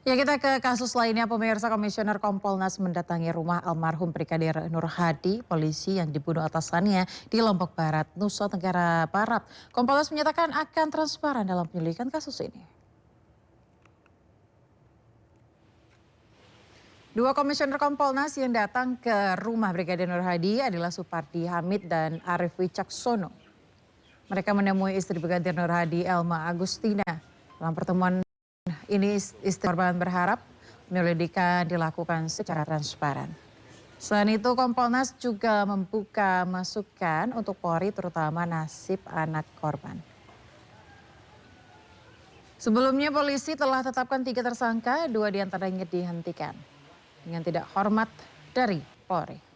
Ya, kita ke kasus lainnya. Pemirsa, Komisioner Kompolnas mendatangi rumah almarhum Brigadir Nur Hadi, polisi yang dibunuh atasannya di Lombok Barat, Nusa Tenggara Barat. Kompolnas menyatakan akan transparan dalam penyelidikan kasus ini. Dua komisioner Kompolnas yang datang ke rumah Brigadir Nur Hadi adalah Supardi Hamid dan Arief Wicaksono. Mereka menemui istri Brigadir Nur Hadi, Elma Agustina. Dalam pertemuan ini istri korban berharap penyelidikan dilakukan secara transparan. Selain itu, Kompolnas juga membuka masukan untuk Polri terutama nasib anak korban. Sebelumnya polisi telah tetapkan 3 tersangka, 2 diantaranya dihentikan dengan tidak hormat dari Polri.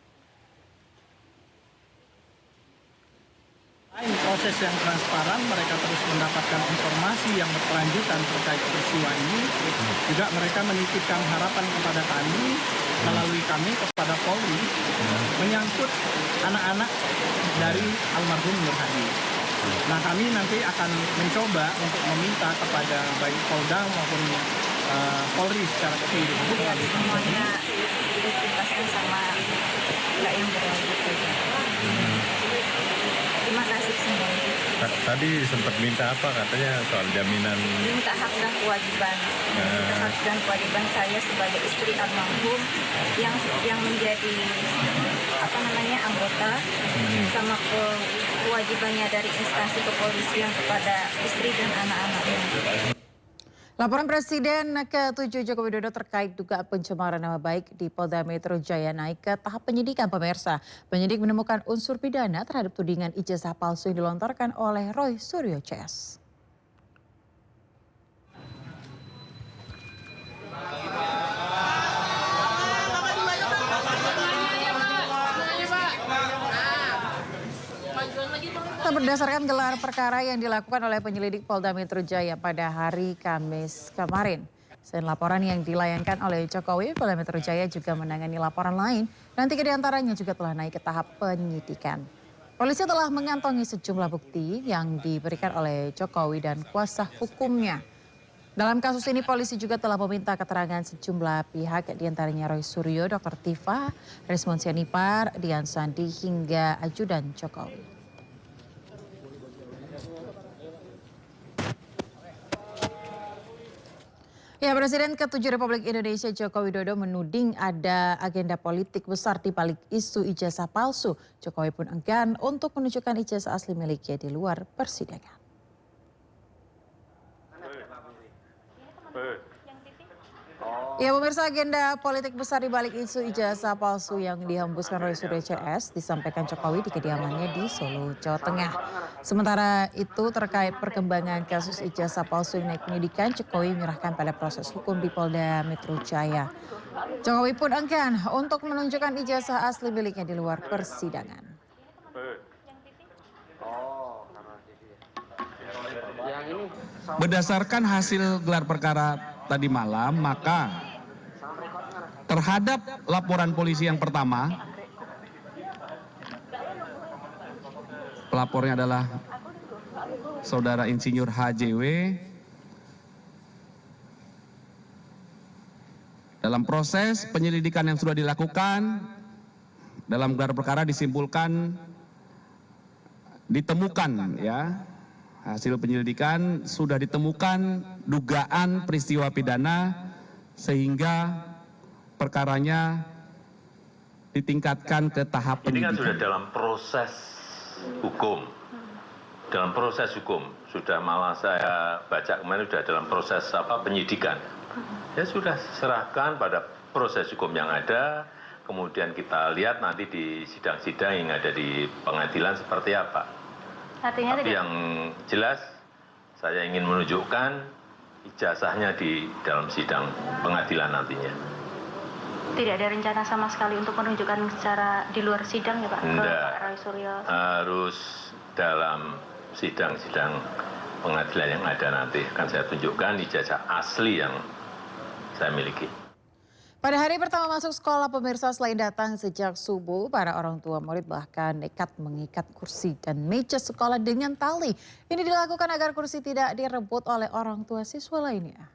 Proses yang transparan, mereka terus mendapatkan informasi yang berkelanjutan terkait peristiwa ini. Juga mereka menitipkan harapan kepada kami, melalui kami kepada Polri, menyangkut anak-anak dari almarhum Nur Hadi. Nah, kami nanti akan mencoba untuk meminta kepada baik Polda maupun Polri secara keseluruhan. Semuanya dituntaskan sama nggak yang berlanjut. Terima kasih semuanya. Tadi sempat minta apa katanya soal jaminan? Minta hak dan kewajiban. Minta hak dan kewajiban saya sebagai istri almarhum yang menjadi anggota sama kewajibannya dari instansi kepolisian kepada istri dan anak-anaknya. Laporan Presiden ke-7 Joko Widodo terkait dugaan pencemaran nama baik di Polda Metro Jaya naik ke tahap penyidikan, pemirsa. Penyidik menemukan unsur pidana terhadap tudingan ijazah palsu yang dilontarkan oleh Roy Suryo CS. Berdasarkan gelar perkara yang dilakukan oleh penyelidik Polda Metro Jaya pada hari Kamis kemarin. Selain laporan yang dilayangkan oleh Jokowi, Polda Metro Jaya juga menangani laporan lain dan 3 diantaranya juga telah naik ke tahap penyidikan. Polisi telah mengantongi sejumlah bukti yang diberikan oleh Jokowi dan kuasa hukumnya. Dalam kasus ini polisi juga telah meminta keterangan sejumlah pihak, diantaranya Roy Suryo, Dr. Tifa, Resmond Sianipar, Dian Sandi hingga ajudan Jokowi. Ya, Presiden ke-7 Republik Indonesia Joko Widodo menuding ada agenda politik besar di balik isu ijazah palsu. Jokowi pun enggan untuk menunjukkan ijazah asli miliknya di luar persidangan. Ya, pemirsa, agenda politik besar di balik isu ijazah palsu yang dihembuskan Roy Suryo CS disampaikan Jokowi di kediamannya di Solo, Jawa Tengah. Sementara itu terkait perkembangan kasus ijazah palsu yang naik penyidikan, Jokowi menyerahkan pada proses hukum di Polda Metro Jaya. Jokowi pun enggan untuk menunjukkan ijazah asli miliknya di luar persidangan. Berdasarkan hasil gelar perkara tadi malam, maka terhadap laporan polisi yang pertama, pelapornya adalah Saudara Insinyur HJW. Dalam proses penyelidikan yang sudah dilakukan, dalam gelar perkara disimpulkan, ditemukan ya, hasil penyelidikan sudah ditemukan dugaan peristiwa pidana sehingga perkaranya ditingkatkan ke tahap penyidikan. Ini kan sudah dalam proses hukum. Dalam proses hukum, sudah malah saya baca kemarin sudah dalam proses penyidikan. Ya sudah serahkan pada proses hukum yang ada, kemudian kita lihat nanti di sidang-sidang yang ada di pengadilan seperti apa. Artinya tapi yang jelas saya ingin menunjukkan ijazahnya di dalam sidang pengadilan nantinya. tidak ada rencana sama sekali untuk menunjukkan secara di luar sidang ya Pak? Enggak, ke Roy Suryo. harus dalam sidang-sidang pengadilan yang ada nanti akan saya tunjukkan ijazah asli yang saya miliki. Pada hari pertama masuk sekolah, pemirsa, selain datang sejak subuh, para orang tua murid bahkan nekat mengikat kursi dan meja sekolah dengan tali. Ini dilakukan agar kursi tidak direbut oleh orang tua siswa lainnya.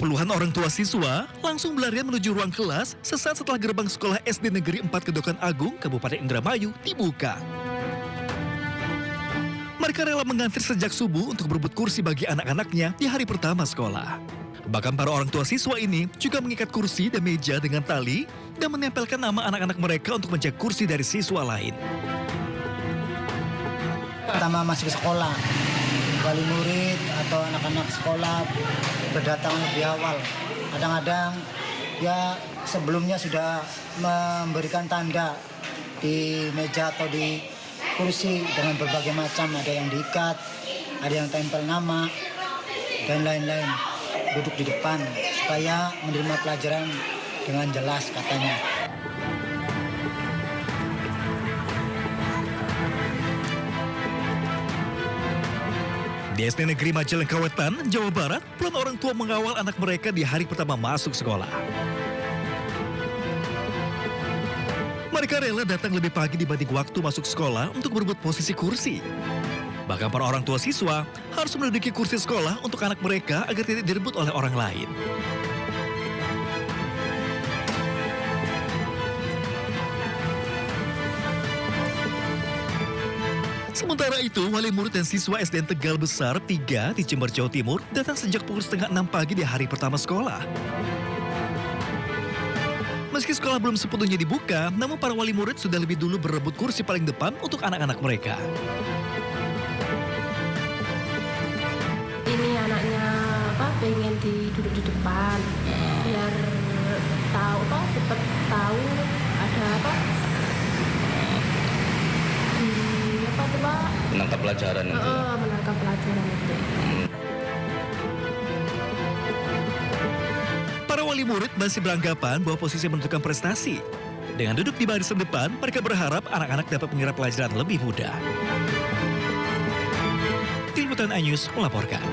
Puluhan orang tua siswa langsung berlarian menuju ruang kelas sesaat setelah gerbang sekolah SD Negeri 4 Kedokan Agung, Kabupaten Indramayu dibuka. Mereka rela mengantri sejak subuh untuk berebut kursi bagi anak-anaknya di hari pertama sekolah. Bahkan para orang tua siswa ini juga mengikat kursi dan meja dengan tali dan menempelkan nama anak-anak mereka untuk menjaga kursi dari siswa lain. Pertama masuk ke sekolah, wali murid atau anak-anak sekolah berdatangan lebih awal. Kadang-kadang ya sebelumnya sudah memberikan tanda di meja atau di kursi dengan berbagai macam, ada yang diikat, ada yang tempel nama, dan lain-lain. Duduk di depan supaya menerima pelajaran dengan jelas katanya. Di SD Negeri Majalengka Wetan, Jawa Barat, puluhan orang tua mengawal anak mereka di hari pertama masuk sekolah. Mereka rela datang lebih pagi dibanding waktu masuk sekolah untuk berebut posisi kursi. Bahkan para orang tua siswa harus menduduki kursi sekolah untuk anak mereka agar tidak direbut oleh orang lain. Sementara itu, wali murid dan siswa SDN Tegal Besar 3 di Jember, Jawa Timur datang sejak pukul 5:30 pagi di hari pertama sekolah. Meski sekolah belum sepenuhnya dibuka, namun para wali murid sudah lebih dulu berebut kursi paling depan untuk anak-anak mereka. Ini anaknya pengen duduk di depan biar tahu cepat tahu ada menangkap pelajaran nanti. Menangkap pelajaran itu. Para wali murid masih beranggapan bahwa posisi menentukan prestasi. Dengan duduk di barisan depan, mereka berharap anak-anak dapat menyerap pelajaran lebih mudah. Tim Liputan iNews melaporkan.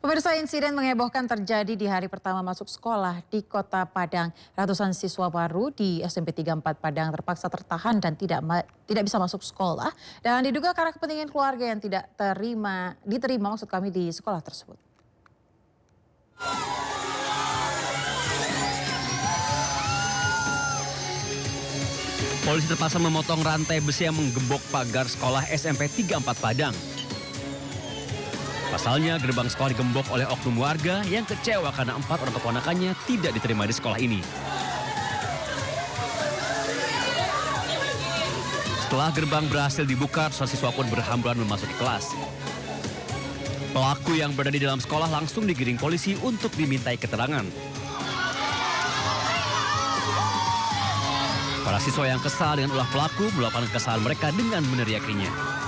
Pemirsa, insiden menghebohkan terjadi di hari pertama masuk sekolah di Kota Padang. Ratusan siswa baru di SMP 34 Padang terpaksa tertahan dan tidak bisa masuk sekolah. Dan diduga karena kepentingan keluarga yang tidak diterima di sekolah tersebut. Polisi terpaksa memotong rantai besi yang menggembok pagar sekolah SMP 34 Padang. Pasalnya, gerbang sekolah digembok oleh oknum warga yang kecewa karena 4 orang keponakannya tidak diterima di sekolah ini. Setelah gerbang berhasil dibuka, ratusan siswa pun berhamburan memasuki kelas. Pelaku yang berada di dalam sekolah langsung digiring polisi untuk dimintai keterangan. Para siswa yang kesal dengan ulah pelaku meluapkan kesalahan mereka dengan meneriakinya.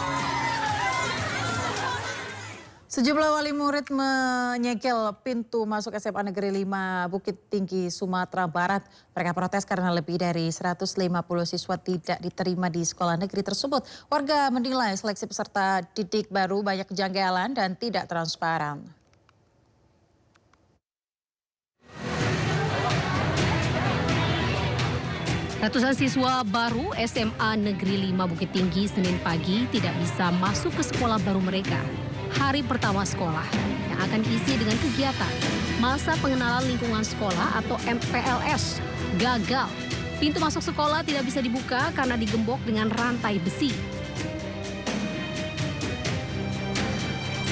Sejumlah wali murid menyegel pintu masuk SMA Negeri 5 Bukit Tinggi, Sumatera Barat. Mereka protes karena lebih dari 150 siswa tidak diterima di sekolah negeri tersebut. Warga menilai seleksi peserta didik baru banyak kejanggalan dan tidak transparan. Ratusan siswa baru SMA Negeri 5 Bukit Tinggi Senin pagi tidak bisa masuk ke sekolah baru mereka. Hari pertama sekolah yang akan diisi dengan kegiatan masa pengenalan lingkungan sekolah atau MPLS gagal. Pintu masuk sekolah tidak bisa dibuka karena digembok dengan rantai besi.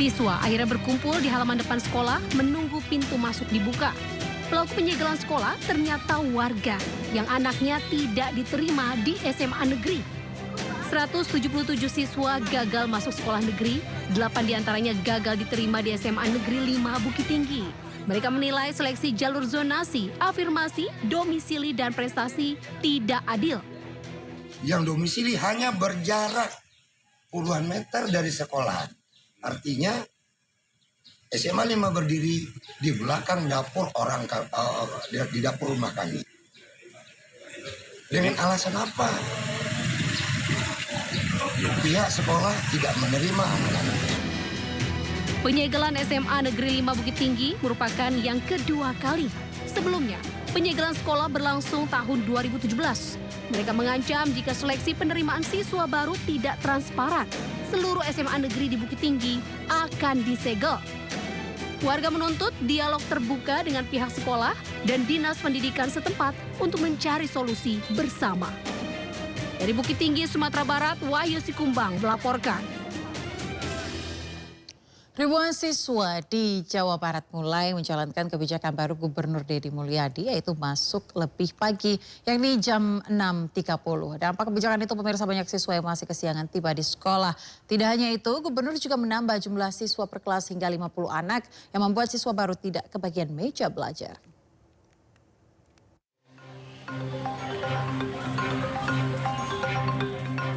Siswa akhirnya berkumpul di halaman depan sekolah menunggu pintu masuk dibuka. Pelaku penyegelan sekolah ternyata warga yang anaknya tidak diterima di SMA negeri. 177 siswa gagal masuk sekolah negeri, 8 diantaranya gagal diterima di SMA Negeri 5 Bukit Tinggi. Mereka menilai seleksi jalur zonasi, afirmasi, domisili, dan prestasi tidak adil. Yang domisili hanya berjarak puluhan meter dari sekolah. Artinya SMA 5 berdiri di belakang dapur di dapur rumah kami. Dengan alasan apa? pihak sekolah tidak menerima anak-anak. Penyegelan SMA Negeri 5 Bukit Tinggi merupakan yang kedua kali. Sebelumnya, penyegelan sekolah berlangsung tahun 2017. Mereka mengancam jika seleksi penerimaan siswa baru tidak transparan, seluruh SMA negeri di Bukit Tinggi akan disegel. Warga menuntut dialog terbuka dengan pihak sekolah dan dinas pendidikan setempat untuk mencari solusi bersama. Dari Bukit Tinggi, Sumatera Barat, Wahyu Sikumbang melaporkan. Ribuan siswa di Jawa Barat mulai menjalankan kebijakan baru Gubernur Deddy Mulyadi, yaitu masuk lebih pagi, yakni jam 6.30. Dampak kebijakan itu pemirsa, banyak siswa yang masih kesiangan tiba di sekolah. Tidak hanya itu, Gubernur juga menambah jumlah siswa per kelas hingga 50 anak yang membuat siswa baru tidak kebagian meja belajar.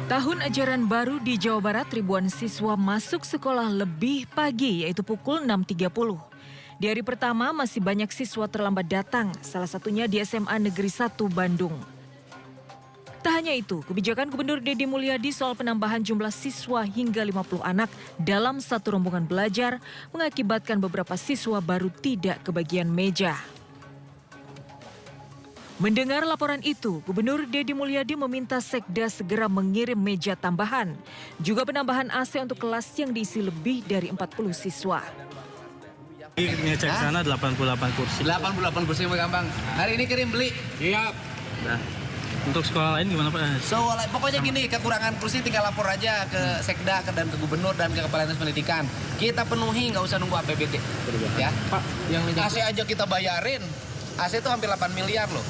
Tahun ajaran baru di Jawa Barat, ribuan siswa masuk sekolah lebih pagi, yaitu pukul 6.30. Di hari pertama masih banyak siswa terlambat datang, salah satunya di SMA Negeri 1 Bandung. Tak hanya itu, kebijakan Gubernur Deddy Mulyadi soal penambahan jumlah siswa hingga 50 anak dalam satu rombongan belajar mengakibatkan beberapa siswa baru tidak kebagian meja. Mendengar laporan itu, Gubernur Deddy Mulyadi meminta Sekda segera mengirim meja tambahan, juga penambahan AC untuk kelas yang diisi lebih dari 40 siswa. Ngecek sana 88 kursi. 88 kursi yang gampang. Hari ini kirim beli. Iya. Nah, untuk sekolah lain gimana Pak? Pokoknya gini, kekurangan kursi tinggal lapor aja ke Sekda dan ke Gubernur dan ke Kepala Dinas Pendidikan. Kita penuhi, nggak usah nunggu APBD. Ya. Pak, yang AC aja kita bayarin. AC itu hampir 8 miliar loh.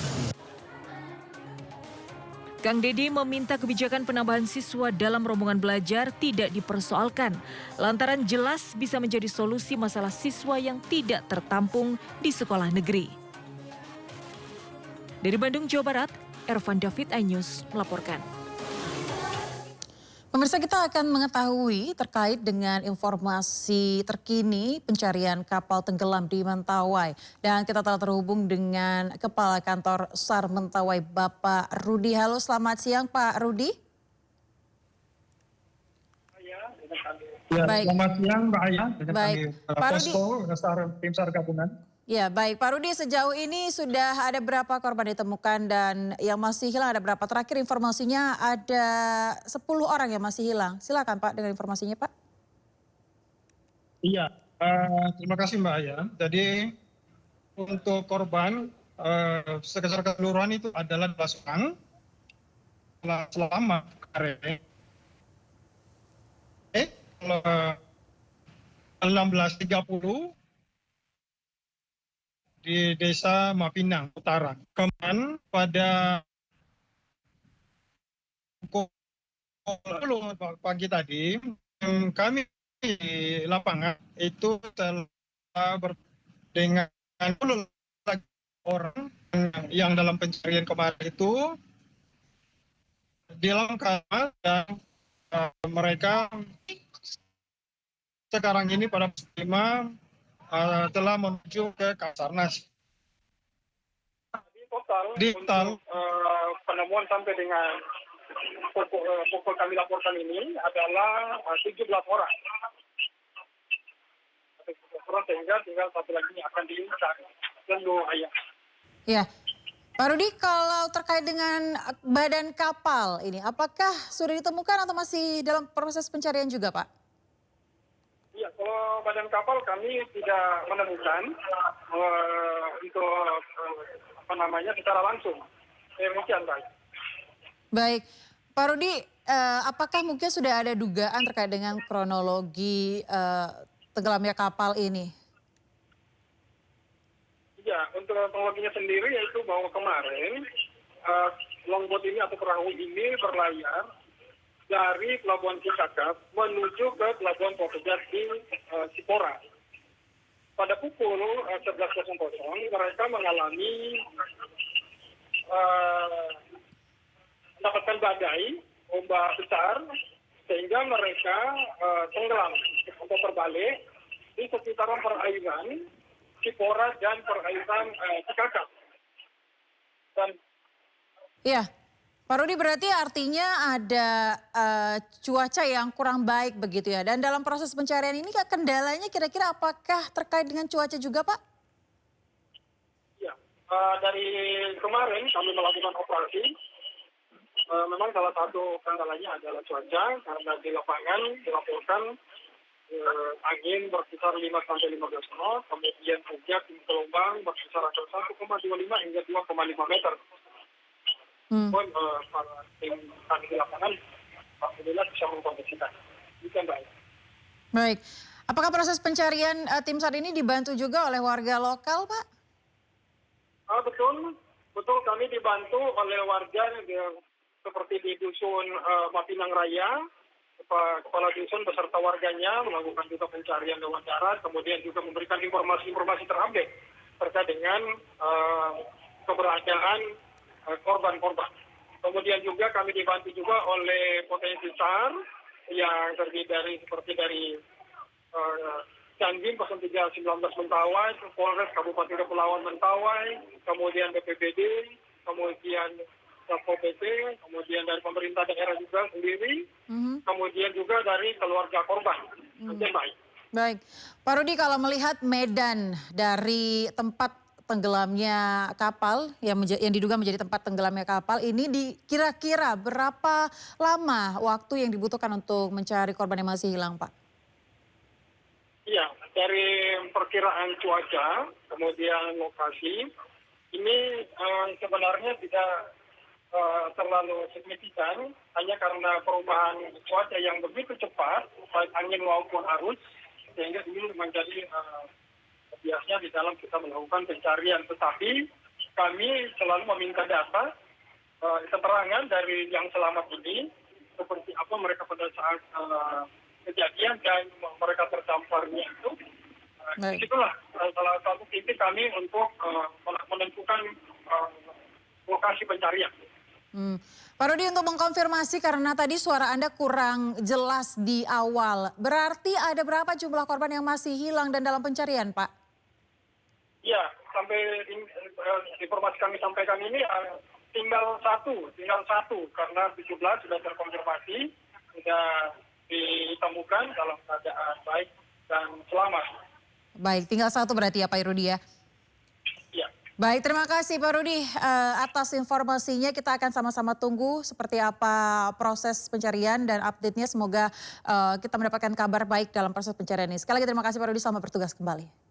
Kang Deddy meminta kebijakan penambahan siswa dalam rombongan belajar tidak dipersoalkan, lantaran jelas bisa menjadi solusi masalah siswa yang tidak tertampung di sekolah negeri. Dari Bandung, Jawa Barat, Ervan David, iNews melaporkan. Pemirsa, kita akan mengetahui terkait dengan informasi terkini pencarian kapal tenggelam di Mentawai. Dan kita telah terhubung dengan Kepala Kantor SAR Mentawai, Bapak Rudi. Halo, selamat siang Pak Rudi. Ya, baik. Selamat siang Mbak Aya. Baik, Pak Rudi. Tim SAR gabungan. Ya, baik Pak Rudi, sejauh ini sudah ada berapa korban ditemukan dan yang masih hilang ada berapa? Terakhir informasinya ada 10 orang yang masih hilang. Silakan Pak dengan informasinya Pak. Iya, terima kasih Mbak Aya. Jadi untuk korban secara keseluruhan itu adalah 12 orang. Selama kemarin 16.30 di Desa Mapinang Utara. Kemarin pada pukul 10 pagi tadi, kami di lapangan itu telah dengan 10 orang yang dalam pencarian kemarin itu dilengkapi dan mereka sekarang ini pada pukul 5 telah menuju ke Kasarnas. Di total penemuan sampai dengan pukul kami laporkan ini adalah 17 orang. Sehingga tinggal satu lagi yang akan dicari. Ya, Pak Rudi, kalau terkait dengan badan kapal ini, apakah sudah ditemukan atau masih dalam proses pencarian juga Pak? Iya, kalau badan kapal kami tidak menemukan untuk secara langsung. Demikian, baik. Baik, Pak Rudi, apakah mungkin sudah ada dugaan terkait dengan kronologi tenggelamnya kapal ini? Iya, untuk kronologinya sendiri yaitu bahwa kemarin longboat ini atau perahu ini berlayar dari Pelabuhan Cikakap menuju ke Pelabuhan Pokejar di Cipora. Pada pukul 11.00 mereka mengalami mendapatkan badai, ombak besar, sehingga mereka tenggelam atau terbalik di sekitaran perairan Cipora dan perairan Cikakap. Dan iya. Pak Rudi, berarti artinya ada cuaca yang kurang baik begitu ya. Dan dalam proses pencarian ini kendalanya kira-kira apakah terkait dengan cuaca juga, Pak? Ya, dari kemarin kami melakukan operasi. Memang salah satu kendalanya adalah cuaca, karena di lapangan dilaporkan angin berkisar 5-15 knot, kemudian hujan gelombang berkisar antara 1,25 hingga 2,5 meter. Pun para tim kami di lapangan alhamdulillah bisa mengkondisikan. Itu yang baik. Baik. Apakah proses pencarian tim SAR ini dibantu juga oleh warga lokal, Pak? Betul kami dibantu oleh warga seperti di dusun Mapinang Raya, kepala dusun beserta warganya melakukan juga pencarian lewat darat, kemudian juga memberikan informasi terupdate terkait dengan keberadaan korban-korban. Kemudian juga kami dibantu juga oleh potensi SAR yang terdiri dari Dandim 0319 Mentawai, Polres Kabupaten Kepulauan Mentawai, kemudian BPBD, kemudian Satpol PP, kemudian dari pemerintah daerah juga sendiri, kemudian juga dari keluarga korban. Baik, Pak Rudi, kalau melihat medan dari tempat tenggelamnya kapal yang diduga menjadi tempat tenggelamnya kapal ini, kira-kira berapa lama waktu yang dibutuhkan untuk mencari korban yang masih hilang, Pak? Iya, dari perkiraan cuaca, kemudian lokasi, ini sebenarnya tidak terlalu signifikan, hanya karena perubahan cuaca yang begitu cepat, baik angin maupun arus, sehingga ini menjadi biasanya di dalam kita melakukan pencarian. Tetapi kami selalu meminta data, keterangan dari yang selamat ini, seperti apa mereka pada saat kejadian dan mereka tersamparnya itu. Disitulah salah satu titik kami untuk menentukan lokasi pencarian. Pak Rudi, untuk mengkonfirmasi karena tadi suara Anda kurang jelas di awal, berarti ada berapa jumlah korban yang masih hilang dan dalam pencarian, Pak? Ya, sampai informasi kami sampaikan ini tinggal satu, karena 17 sudah terkonfirmasi, sudah ditemukan dalam keadaan baik dan selamat. Baik, tinggal satu berarti ya Pak Rudi ya? Iya. Baik, terima kasih Pak Rudi atas informasinya. Kita akan sama-sama tunggu seperti apa proses pencarian dan update-nya. Semoga kita mendapatkan kabar baik dalam proses pencarian ini. Sekali lagi terima kasih Pak Rudi, selamat bertugas kembali.